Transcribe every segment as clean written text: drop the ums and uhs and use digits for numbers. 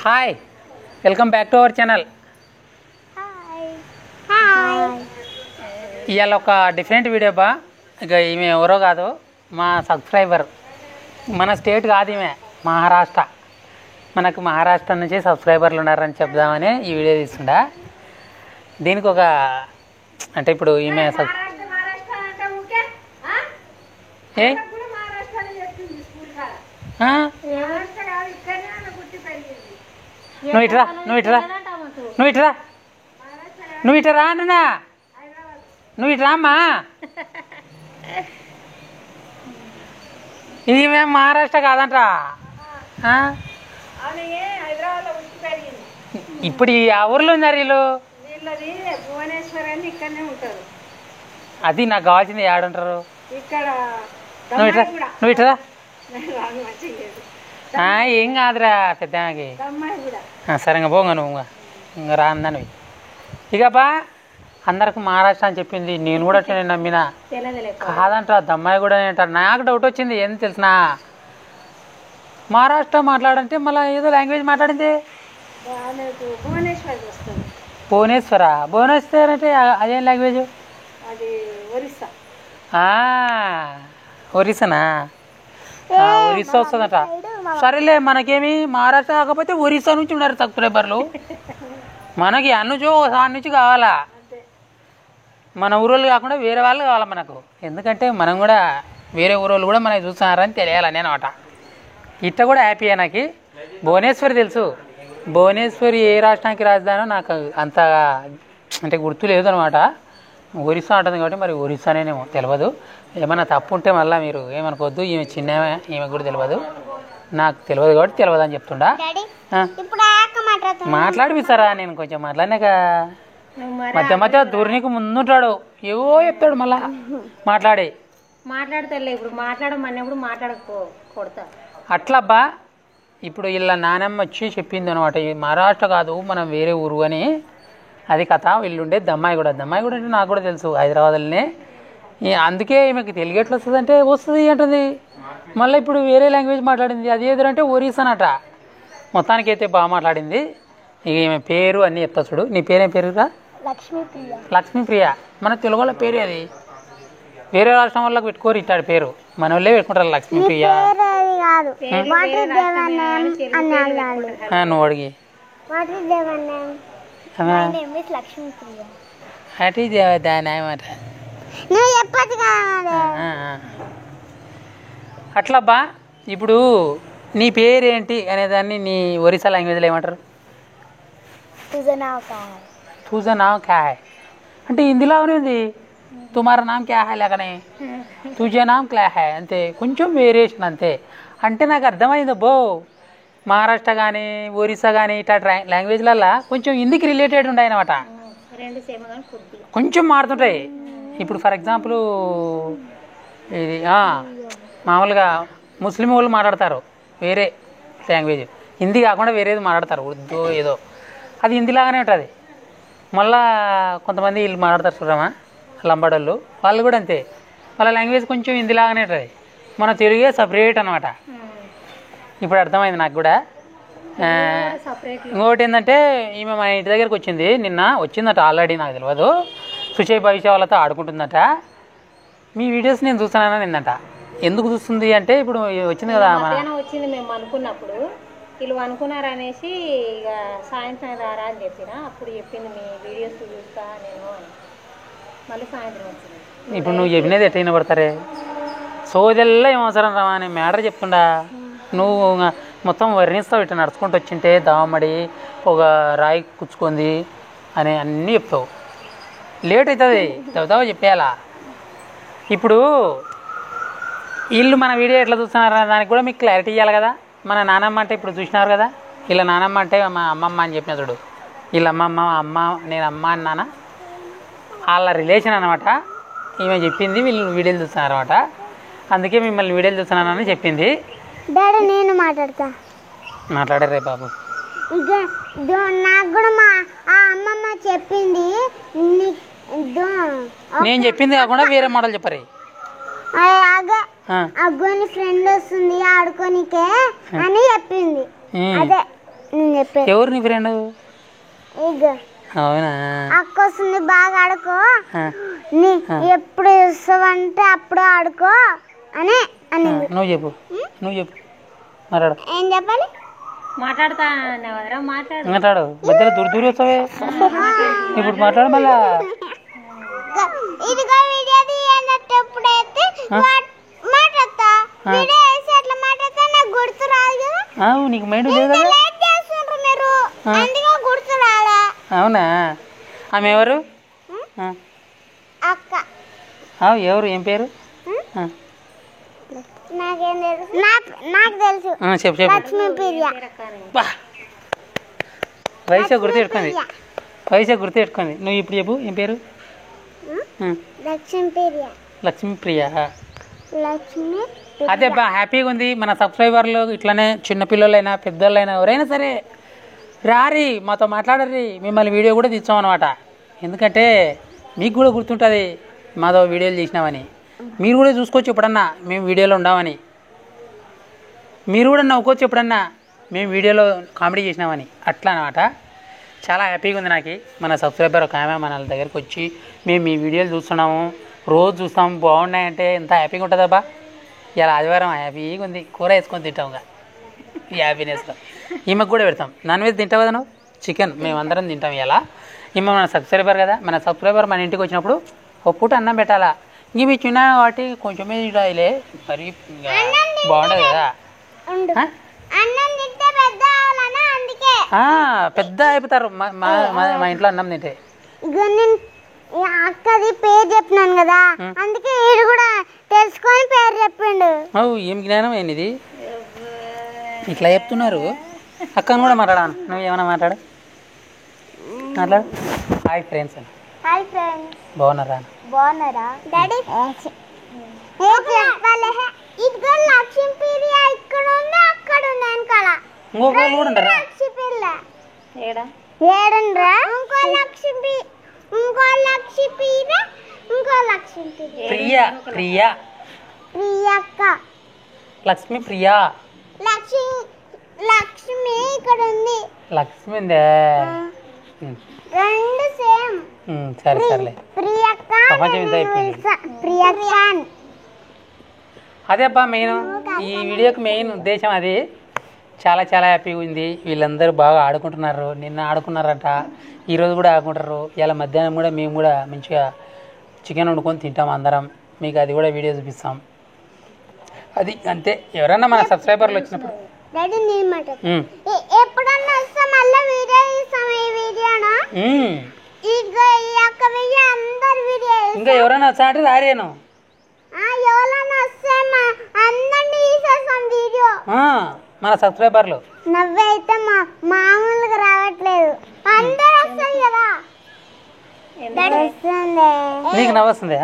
Hi, welcome back to our channel. ఇవాళ ఒక different video బా. ఇక ఈమె ఎవరో కాదు, మా సబ్స్క్రైబర్. మన స్టేట్ కాదు, ఈమె మహారాష్ట్ర. మనకు మహారాష్ట్ర నుంచి సబ్స్క్రైబర్లు ఉన్నారని చెప్దామని ఈ వీడియో తీస్తుండా. దీనికి ఒక అంటే ఇప్పుడు ఈమె ఏ నువ్వు ఇట్రా అన్నా, నువ్వు ఇట్రా అమ్మా. ఇది మేము మహారాష్ట్ర కాదంట. ఇప్పుడు ఆ ఊర్లో ఉన్నారు వీళ్ళు. అది నాకు కావాల్సింది ఏడుంటారు. నువ్వు ఇట్రా. ఏం కాదురా పెద్దకి. సరే ఇంకా పోగా నువ్వు ఇంకా రా అందానివి. ఇక బా అందరికి మహారాష్ట్ర అని చెప్పింది. నేను కూడా నేను నమ్మిన. కాదంట దమ్మాయి కూడా అంటారు. నాకు డౌట్ వచ్చింది. ఏం తెలిసిన మహారాష్ట్ర మాట్లాడంటే మళ్ళీ ఏదో లాంగ్వేజ్ మాట్లాడింది. భువనేశ్వర్ అంటే అదేం లాంగ్వేజ్? ఒరిస్సానా? ఒరిస్సా వస్తుందట. సరేలే, మనకేమి మహారాష్ట్ర కాకపోతే ఒరిస్సా నుంచి ఉన్నారు సబ్స్క్రైబర్లు. మనకి అనుచో దాని నుంచి కావాలా, మన ఊరోళ్ళు కాకుండా వేరే వాళ్ళు కావాలా మనకు. ఎందుకంటే మనం కూడా వేరే ఊరోళ్ళు కూడా మనకి చూస్తున్నారని తెలియాలని అనమాట. ఇట్లా కూడా హ్యాపీయే. నాకు భువనేశ్వర్ తెలుసు. భువనేశ్వర్ ఏ రాష్ట్రానికి రాజధానో నాకు అంత అంటే గుర్తు లేదు అనమాట. ఒరిస్సా ఉంటుంది కాబట్టి మరి ఒరిస్సానేమో తెలియదు. ఏమన్నా తప్పు ఉంటే మళ్ళీ మీరు ఏమనుకోవద్దు. ఈమె చిన్న ఈమె కూడా తెలియదు, నాకు తెలియదు కాబట్టి తెలియదు అని చెప్తుండా. మాట్లాడిపిస్తారా? నేను కొంచెం మాట్లాడినాక మధ్య మధ్య దూరినికి ముందుంటాడు, ఏవో చెప్తాడు మళ్ళా మాట్లాడతాడులే. ఇప్పుడు మాట్లాడమన్నప్పుడు మాట్లాడకపోతా అట్లబ్బా. ఇప్పుడు వీళ్ళ నానమ్మ వచ్చి చెప్పింది అనమాట, మహారాష్ట్ర కాదు మనం వేరే ఊరు అని. అది కథ. వీళ్ళుండే దమ్మాయిగూడ. దమ్మాయిగూడ అంటే నాకు కూడా తెలుసు, హైదరాబాద్లోనే. అందుకే ఈమెకి తెలుగు ఎట్లా వస్తుంది అంటే వస్తుంది అంటుంది. మళ్ళీ ఇప్పుడు వేరే లాంగ్వేజ్ మాట్లాడింది. అది ఏదంటే ఒరిస్సానట. మొత్తానికైతే బాగా మాట్లాడింది. ఇక ఈమె పేరు అన్నీ చెప్తా చూడు. నీ పేరేం పేరురా? లక్ష్మీప్రియ. మన తెలుగు వాళ్ళ పేరు అది. వేరే రాష్ట్రం వాళ్ళకి పెట్టుకోరు ఇట్టాడు పేరు, మన వాళ్ళే పెట్టుకుంటారు లక్ష్మీప్రియ. నువ్వు అడిగి అటు దాని ఏమాట అట్లబ్బా. ఇప్పుడు నీ పేరేంటి అనేదాన్ని నీ ఒరిస్సా లాంగ్వేజ్లో ఏమంటారు? तुझं नाव क्या है అంటే హిందీలోనే ఉంది. తుమారా నామ్ క్యా హై లేకనే తుజే నామ్ క్యా హై అంతే, కొంచెం వేరియేషన్ అంతే. అంటే నాకు అర్థమైంది బో. మహారాష్ట్ర కానీ ఒరిస్సా కానీ ఇట్లా లాంగ్వేజ్లల్లో కొంచెం హిందీకి రిలేటెడ్ ఉంటాయి అన్నమాట. కొంచెం మారుతుంటాయి. ఇప్పుడు ఫర్ ఎగ్జాంపుల్ ఇది మామూలుగా ముస్లిం వాళ్ళు మాట్లాడతారు వేరే లాంగ్వేజ్, హిందీ కాకుండా వేరేది మాట్లాడతారు, ఉర్దూ ఏదో. అది హిందీలాగానే ఉంటుంది. మళ్ళా కొంతమంది వీళ్ళు మాట్లాడతారు చూడమా, లంబాడోళ్ళు, వాళ్ళు కూడా అంతే. వాళ్ళ లాంగ్వేజ్ కొంచెం హిందీలాగానే ఉంటుంది. మన తెలుగే సపరేట్ అనమాట. ఇప్పుడు అర్థమైంది నాకు కూడా. ఇంకొకటి ఏంటంటే ఈమె మన ఇంటి దగ్గరికి వచ్చింది నిన్న. వచ్చిందట ఆల్రెడీ, నాకు తెలియదు. సుచయ్ భవిష్య వాళ్ళతో ఆడుకుంటుందట. మీ వీడియోస్ నేను చూస్తున్నానని నిందంట. ఎందుకు చూస్తుంది అంటే ఇప్పుడు వచ్చింది కదా, వచ్చింది మేము అనుకున్నప్పుడు వీళ్ళు అనుకున్నారు అనేసి ఇక సాయంత్రం రారా అని చెప్పిన. అప్పుడు చెప్పింది మీ వీడియోస్ చూస్తా నేను అని. మళ్ళీ సాయంత్రం వచ్చింది. ఇప్పుడు నువ్వు చెప్పినది ఎట్లా వినపడతారే? సోదెల్లా ఏం అవసరం రావా అని మ్యాటర్ చెప్తుండా. నువ్వు మొత్తం వర్ణిస్తావు. ఇట్లా నడుచుకుంటూ వచ్చింటే దామడి ఒక రాయి కుచ్చుకుంది అని అన్నీ చెప్తావు. లేట్ అవుతుంది, చదువుతావు చెప్పేయాలా. ఇప్పుడు వీళ్ళు మన వీడియో ఎట్లా చూస్తున్నారు దానికి కూడా మీకు క్లారిటీ ఇవ్వాలి కదా. మన నానమ్మ అంటే ఇప్పుడు చూసినారు కదా, వీళ్ళ నానమ్మ అంటే మా అమ్మమ్మ అని చెప్పిన చూడు. వీళ్ళ అమ్మమ్మ అమ్మ, నేను అమ్మ అన్నానా, వాళ్ళ రిలేషన్ అనమాట. ఈమె చెప్పింది వీళ్ళు వీడియోలు చూస్తున్నారు అనమాట. అందుకే మిమ్మల్ని వీడియోలు చూస్తున్నానని చెప్పింది. నేను మాట్లాడారే బాబు. నాకు కూడా మా అమ్మమ్మ చెప్పింది. నేను చెప్పింది కాకుండా వేరే మాటలు చెప్పారు. అగ్గోని ఫ్రెండ్ వస్తుంది ఆడుకోనికే అని చెప్పింది. అదే నేను చెప్పేది ఎవరు నీ ఫ్రెండ్? ఇక అవునా? అక్క వస్తుంది బాగా ఆడుకో, ఆ, నీ ఎప్పుడు ఇస్తావంటే అప్పుడు ఆడుకో అని అని నువ్వు చెప్పు, నువ్వు చెప్పు, మాట్లాడు, ఏం చెప్పాలి? మాట్లాడతా అన్నావరా, మాట్లాడు. మాట్లాడు. మధ్యలో దూరి వస్తావే, ఇప్పుడు మాట్లాడు మళ్ళా. ఇదిగో వీడియో తీయనట్టప్పుడైతే మాట్లాడతా, వీడియో వేసి అట్లా మాట్లాడతా నాకు గుర్తు రాదు కదా. నీకు మైండ్ లేదు కదా. లేట్ చేస్తుండ్రు మీరు, అందుకే గుర్తు రాదా? అవునా? ఆమె ఎవరు? అక్క. ఎవరు? ఏం పేరు? నాకేం తెలుసు? నాకు తెలుసు, చెప్పు చెప్పు. లక్ష్మీ ప్రియ. బా, వయసు గుర్తు పెట్టుకుంది, వయసు గుర్తు పెట్టుకుంది. నువ్వు ఇప్పుడు చెప్పు, ఏం పేరు? లక్ష్మీ ప్రియ. లక్ష్మీ ప్రియ. లక్ష్మీ అదే బా, హ్యాపీగా ఉంది. మన సబ్స్క్రైబర్లు ఇట్లనే చిన్నపిల్లలైనా పెద్దోళ్ళైనా ఎవరైనా సరే రారి, మాతో మాట్లాడరి, మిమ్మల్ని వీడియో కూడా తీస్తామన్నమాట. ఎందుకంటే మీకు కూడా గుర్తుంటుంది మాతో వీడియోలు చేసినామని. మీరు కూడా చూసుకోవచ్చు ఎప్పుడన్నా మేము వీడియోలో ఉండామని. మీరు కూడా నవ్వుకోవచ్చు ఎప్పుడన్నా మేము వీడియోలో కామెడీ చేసినామని. అట్లా అన్నమాట. చాలా హ్యాపీగా ఉంది నాకు. మన సబ్స్క్రైబర్ ఒక ఆమె మన దగ్గరికి వచ్చి మేము మీ వీడియోలు చూస్తున్నాము, రోజు చూస్తాము, బాగున్నాయంటే ఎంత హ్యాపీగా ఉంటుందబ్బా. ఇలా ఆదివారం హ్యాపీగా ఉంది, కూర వేసుకొని తింటాంగా ఈ హ్యాపీనెస్లో. ఈమెకు కూడా పెడతాం. నాన్ వెజ్ తింటావు కదా నువ్వు? చికెన్ మేమందరం తింటాం. ఇలా ఈమె మన సబ్స్క్రైబర్ కదా, మన సబ్స్క్రైబర్ మన ఇంటికి వచ్చినప్పుడు ఒక పూట అన్నం పెట్టాలా. ఇంక మీ చిన్న కాబట్టి కొంచెమే తింటాయిలే, మరి బాగుంటుంది కదా. అన్నం తింటే పెద్ద అవ్వాలనా, అందుకే పెద్ద అయిపోతారు మా ఇంట్లో అన్నం తింటే. ఇక నేను అక్కది పేరు చెప్పినాను కదా, అందుకే వీడు కూడా తెలుసుకొని పేరు చెప్పిండు. ఏం జ్ఞానం ఏంది ఇట్లా చెప్తున్నారు. అక్కను కూడా మాట్లాడాను, నువ్వు ఏమైనా మాట్లాడు, మాట్లాడు. హాయ్ ఫ్రెండ్స్ అని. Hi friends. బాగున్నారా? బాగున్నారా డాడీ? చెప్పాలి. ఇదిగో లక్ష్మీ ప్రియ ఇక్కడ ఉంది, అక్కడ ఉంది వెనకాల. ఇంకొకరు కూడా ఉంటారా? లక్ష్మీ పిల్ల ఏడా ఏడుండ్రా? ఇంకో లక్ష్మీ, ఇంకో లక్ష్మీ ప్రియ, ఇంకో లక్ష్మీ ప్రియ. ప్రియా, ప్రియా, ప్రియక్క. లక్ష్మి, ప్రియా. లక్ష్మి, లక్ష్మి ఇక్కడ ఉంది. లక్ష్మి ఉందే. రెండు సేమ్. సరే సరేలే. ప్రియక్క, ప్రపంచం ఇంత అయిపోయింది. ప్రియక్క. అదే అబ్బా మెయిన్, ఈ వీడియోకి మెయిన్ ఉద్దేశం అది. చాలా చాలా హ్యాపీగా ఉంది. వీళ్ళందరూ బాగా ఆడుకుంటున్నారు. నిన్న ఆడుకున్నారంట, ఈరోజు కూడా ఆడుకుంటారు. ఇలా మధ్యాహ్నం కూడా మేము కూడా మంచిగా చికెన్ వండుకొని తింటాం అందరం. మీకు అది కూడా వీడియో చూపిస్తాం. అది అంతే. ఎవరన్నా మన సబ్స్క్రైబర్లు వచ్చినప్పుడు డాడీ నేను మాట ఎప్పుడన్నా వస్తా మళ్ళీ వీడియో ఇస్తాం. ఈ వీడియోనా ఇక ఈ అక్క వీడియో అందరు వీడియో ఇంకా ఎవరైనా వచ్చాంటే రారేను. ఎవరైనా వస్తే అందరినీ తీసేస్తాం వీడియో. మన సబ్స్క్రైబర్లు నవ్వైతే మామూలుగా రావట్లేదు, అందరు వస్తాయి కదా. నీకు నవ్వొస్తుంది?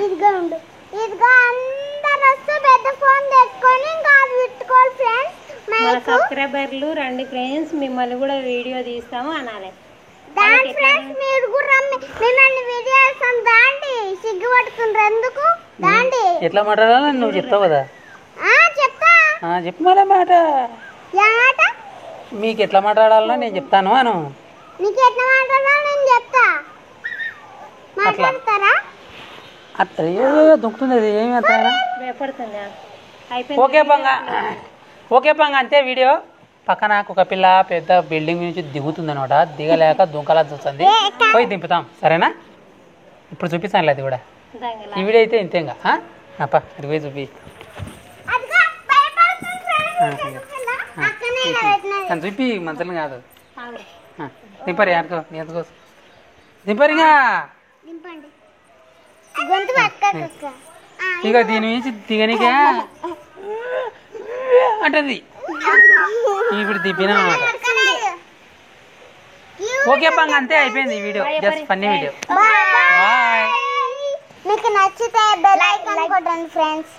ఇదిగో ఉండు, ఇదిగో అందరు వస్తే పెద్ద ఫోన్ తెచ్చుకొని ఇంకా పెట్టుకోవాలి ఫ్రెండ్స్. మన సబ్స్క్రైబర్లు రండి ఫ్రెండ్స్, మిమ్మల్ని కూడా వీడియో తీస్తాము అనాలి. దాని ఫ్రెండ్స్ మీరు కూడా మిమ్మల్ని వీడియో చేస్తాం. దాండి సిగ్గుపడుతుండ్రు ఎందుకు? దాండి ఎట్లా మాట్లాడాలని నువ్వు చెప్తావు కదా. చెప్తా, చెప్పు మళ్ళీ మాట. మాట మీకు ఎట్లా మాట్లాడాలో నేను చెప్తాను అను. నీకు ఎట్లా మాట్లాడాలో నేను చెప్తా. మాట్లాడతారా? అట్లా దుక్కుతుంది అది ఏమి అంటారా? భయపడుతుందా? ఓకే పంగ అంతే. వీడియో పక్కన ఒక పిల్ల పెద్ద బిల్డింగ్ నుంచి దిగుతుంది అనమాట. దిగలేక దుంకలా చూస్తుంది, పోయి దింపుతాం సరేనా? ఇప్పుడు చూపిస్తాను అది కూడా. ఈ వీడియో అయితే ఇంతేగా అప్ప అది పోయి చూపి చూపి మంచిగా కాదు. దింపరి అనుకో, ఎందుకో దింపరిగా. ఇక దీని నుంచి దిగనిక అంటుంది. ఇప్పుడు దిప్పినా అనమాట. ఓకే పంగ అంతే, అయిపోయింది ఈ video. Just funny video. Bye. మీకు నచ్చితే బెల్ ఐకాన్ కొట్టండి ఫ్రెండ్స్.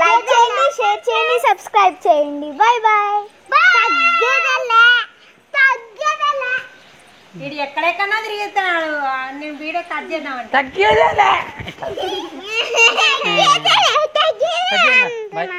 లైక్ చేయండి, షేర్ చేయండి, సబ్స్క్రైబ్ చేయండి. Bye bye. వీడు ఎక్కడెక్కడో తిరుగుతున్నాడు. నేను వీడియో కట్ చేద్దామంటే తగ్గేదేలే. బాయ్.